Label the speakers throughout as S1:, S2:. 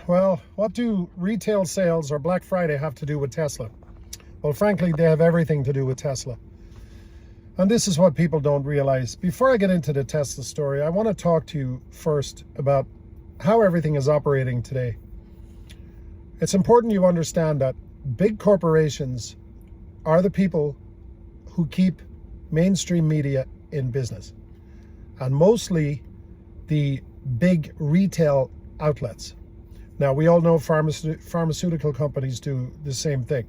S1: Well, what do retail sales or Black Friday have to do with Tesla? Well, frankly, they have everything to do with Tesla. And this is what people don't realize. Before I get into the Tesla story, I want to talk to you first about how everything is operating today. It's important you understand that big corporations are the people who keep mainstream media in business, and mostly the big retail outlets. Now, we all know pharmaceutical companies do the same thing.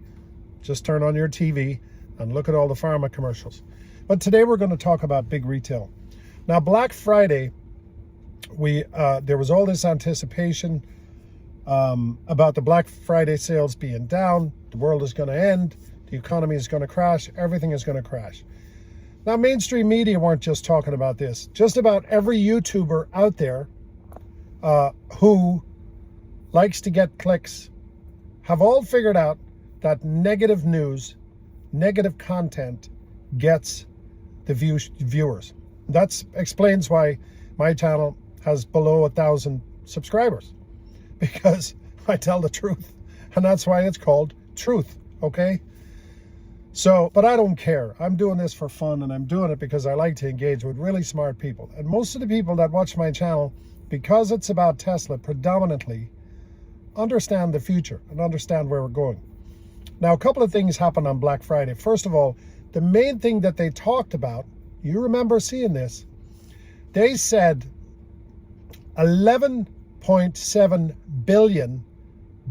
S1: Just turn on your TV and look at all the pharma commercials. But today we're going to talk about big retail. Now, Black Friday, there was all this anticipation about the Black Friday sales being down. The world is going to end. The economy is going to crash. Everything is going to crash. Now, mainstream media weren't just talking about this. Just about every YouTuber out there who likes to get clicks have all figured out that negative news, negative content gets the viewers. That explains why my channel has below 1,000 subscribers, because I tell the truth, and that's why it's called truth, okay? So, but I don't care. I'm doing this for fun, and I'm doing it because I like to engage with really smart people. And most of the people that watch my channel, because it's about Tesla predominantly, understand the future and understand where we're going. Now, a couple of things happened on Black Friday. First of all, the main thing that they talked about, you remember seeing this, they said $11.7 billion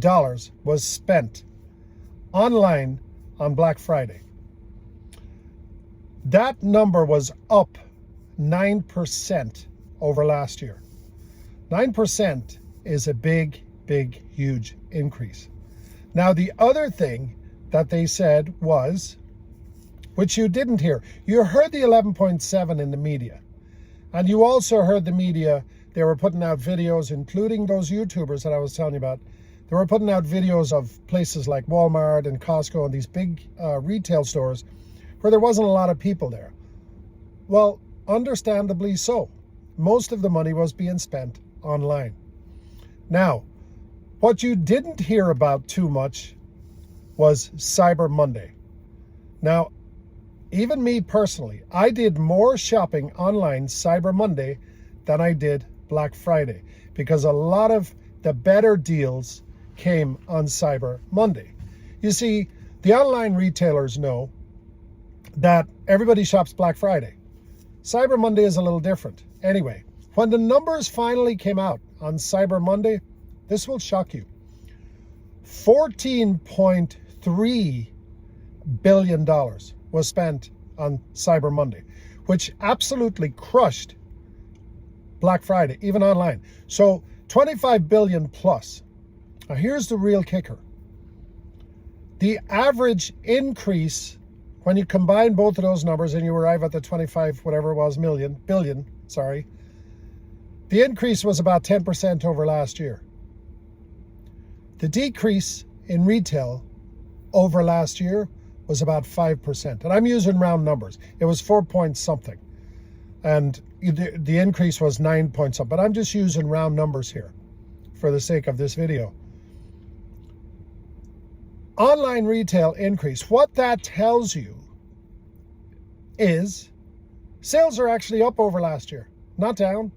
S1: was spent online on Black Friday. That number was up 9% over last year. 9% is a big, huge increase. Now, the other thing that they said was, which you didn't hear, you heard the 11.7 in the media, and you also heard the media, they were putting out videos, including those YouTubers that I was telling you about. They were putting out videos of places like Walmart and Costco and these big retail stores where there wasn't a lot of people there. Well, understandably so. Most of the money was being spent online. Now, what you didn't hear about too much was Cyber Monday. Now, even me personally, I did more shopping online Cyber Monday than I did Black Friday, because a lot of the better deals came on Cyber Monday. You see, the online retailers know that everybody shops Black Friday. Cyber Monday is a little different. Anyway, when the numbers finally came out on Cyber Monday, this will shock you. $14.3 billion was spent on Cyber Monday, which absolutely crushed Black Friday, even online. So 25 billion plus. Now, here's the real kicker. The average increase, when you combine both of those numbers and you arrive at the 25, whatever it was, billion, sorry, the increase was about 10% over last year. The decrease in retail over last year was about 5%. And I'm using round numbers. It was 4 point something. And the increase was 9 point something. But I'm just using round numbers here for the sake of this video. Online retail increase. What that tells you is sales are actually up over last year, not down.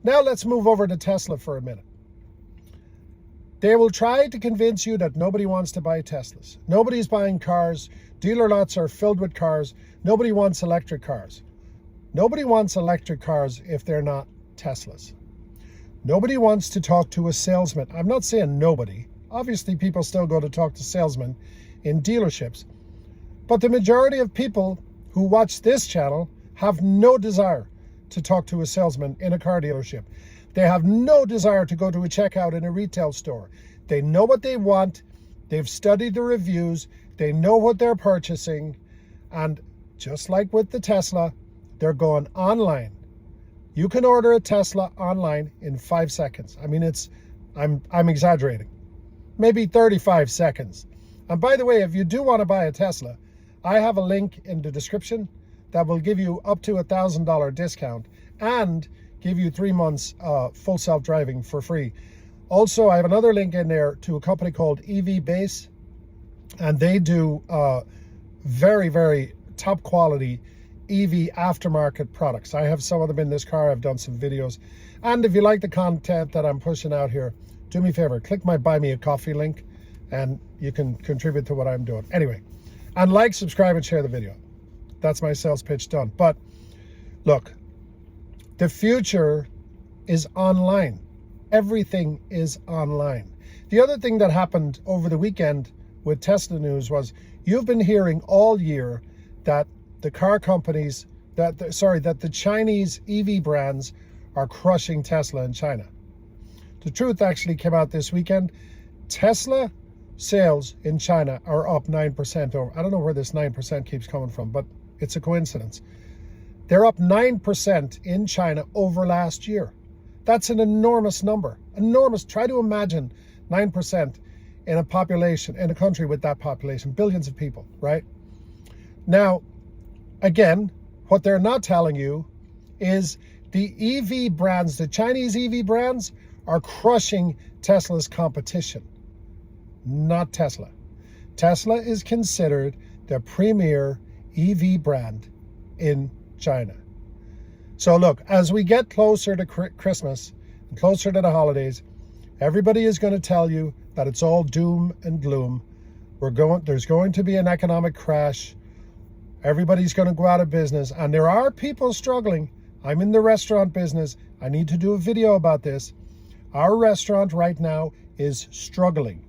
S1: Now let's move over to Tesla for a minute. They will try to convince you that nobody wants to buy Teslas. Nobody's buying cars. Dealer lots are filled with cars. Nobody wants electric cars. Nobody wants electric cars if they're not Teslas. Nobody wants to talk to a salesman. I'm not saying nobody. Obviously, people still go to talk to salesmen in dealerships. But the majority of people who watch this channel have no desire to talk to a salesman in a car dealership. They have no desire to go to a checkout in a retail store. They know what they want. They've studied the reviews. They know what they're purchasing. And just like with the Tesla, they're going online. You can order a Tesla online in 5 seconds. I mean, I'm exaggerating. Maybe 35 seconds. And by the way, if you do want to buy a Tesla, I have a link in the description that will give you up to $1,000 discount and give you 3 months full self-driving for free. Also, I have another link in there to a company called EV Base, and they do very, very top quality EV aftermarket products. I have some of them in this car. I've done some videos. And if you like the content that I'm pushing out here, do me a favor, click my Buy Me a Coffee link and you can contribute to what I'm doing. Anyway, and like, subscribe, and share the video. That's my sales pitch done. But look, the future is online. Everything is online. The other thing that happened over the weekend with Tesla news was you've been hearing all year that the car companies, that the Chinese EV brands are crushing Tesla in China. The truth actually came out this weekend. Tesla sales in China are up 9% over. I don't know where this 9% keeps coming from, but it's a coincidence. They're up 9% in China over last year. That's an enormous number. Enormous. Try to imagine 9% in a population, in a country with that population, billions of people, right? Now, again, what they're not telling you is the EV brands, the Chinese EV brands, are crushing Tesla's competition, not Tesla. Tesla is considered the premier EV brand in China. So look, as we get closer to Christmas and closer to the holidays, everybody is going to tell you that it's all doom and gloom. There's going to be an economic crash. Everybody's going to go out of business. And there are people struggling. I'm in the restaurant business. I need to do a video about this. Our restaurant right now is struggling.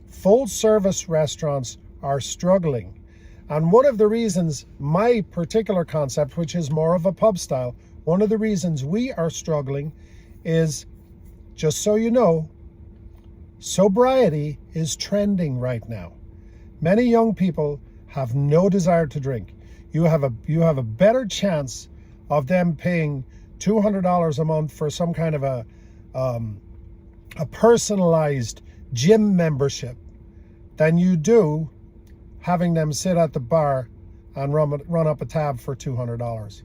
S1: Full service restaurants are struggling. And one of the reasons my particular concept, which is more of a pub style, one of the reasons we are struggling is, just so you know, sobriety is trending right now. Many young people have no desire to drink. You have a better chance of them paying $200 a month for some kind of a personalized gym membership than you do having them sit at the bar and run up a tab for $200.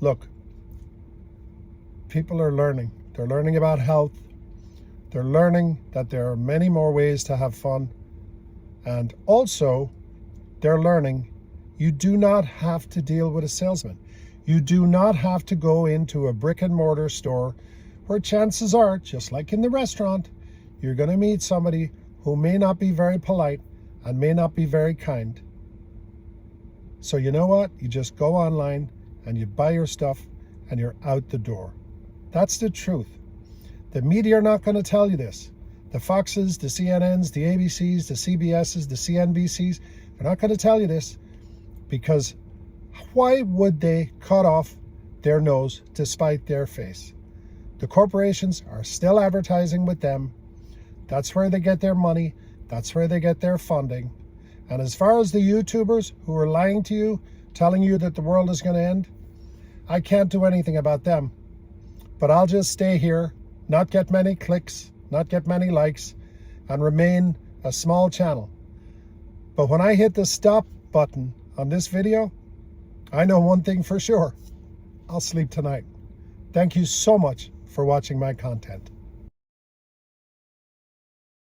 S1: Look, people are learning. They're learning about health. They're learning that there are many more ways to have fun. And also, they're learning you do not have to deal with a salesman. You do not have to go into a brick and mortar store where chances are, just like in the restaurant, you're going to meet somebody who may not be very polite and may not be very kind. So you know what? You just go online and you buy your stuff and you're out the door. That's the truth. The media are not going to tell you this. The Foxes, the CNNs, the ABCs, the CBSs, the CNBCs, they're not going to tell you this, because why would they cut off their nose to spite their face? The corporations are still advertising with them. That's where they get their money. That's where they get their funding. And as far as the YouTubers who are lying to you, telling you that the world is going to end, I can't do anything about them. But I'll just stay here, not get many clicks, not get many likes, and remain a small channel. But when I hit the stop button on this video, I know one thing for sure. I'll sleep tonight. Thank you so much for watching my content.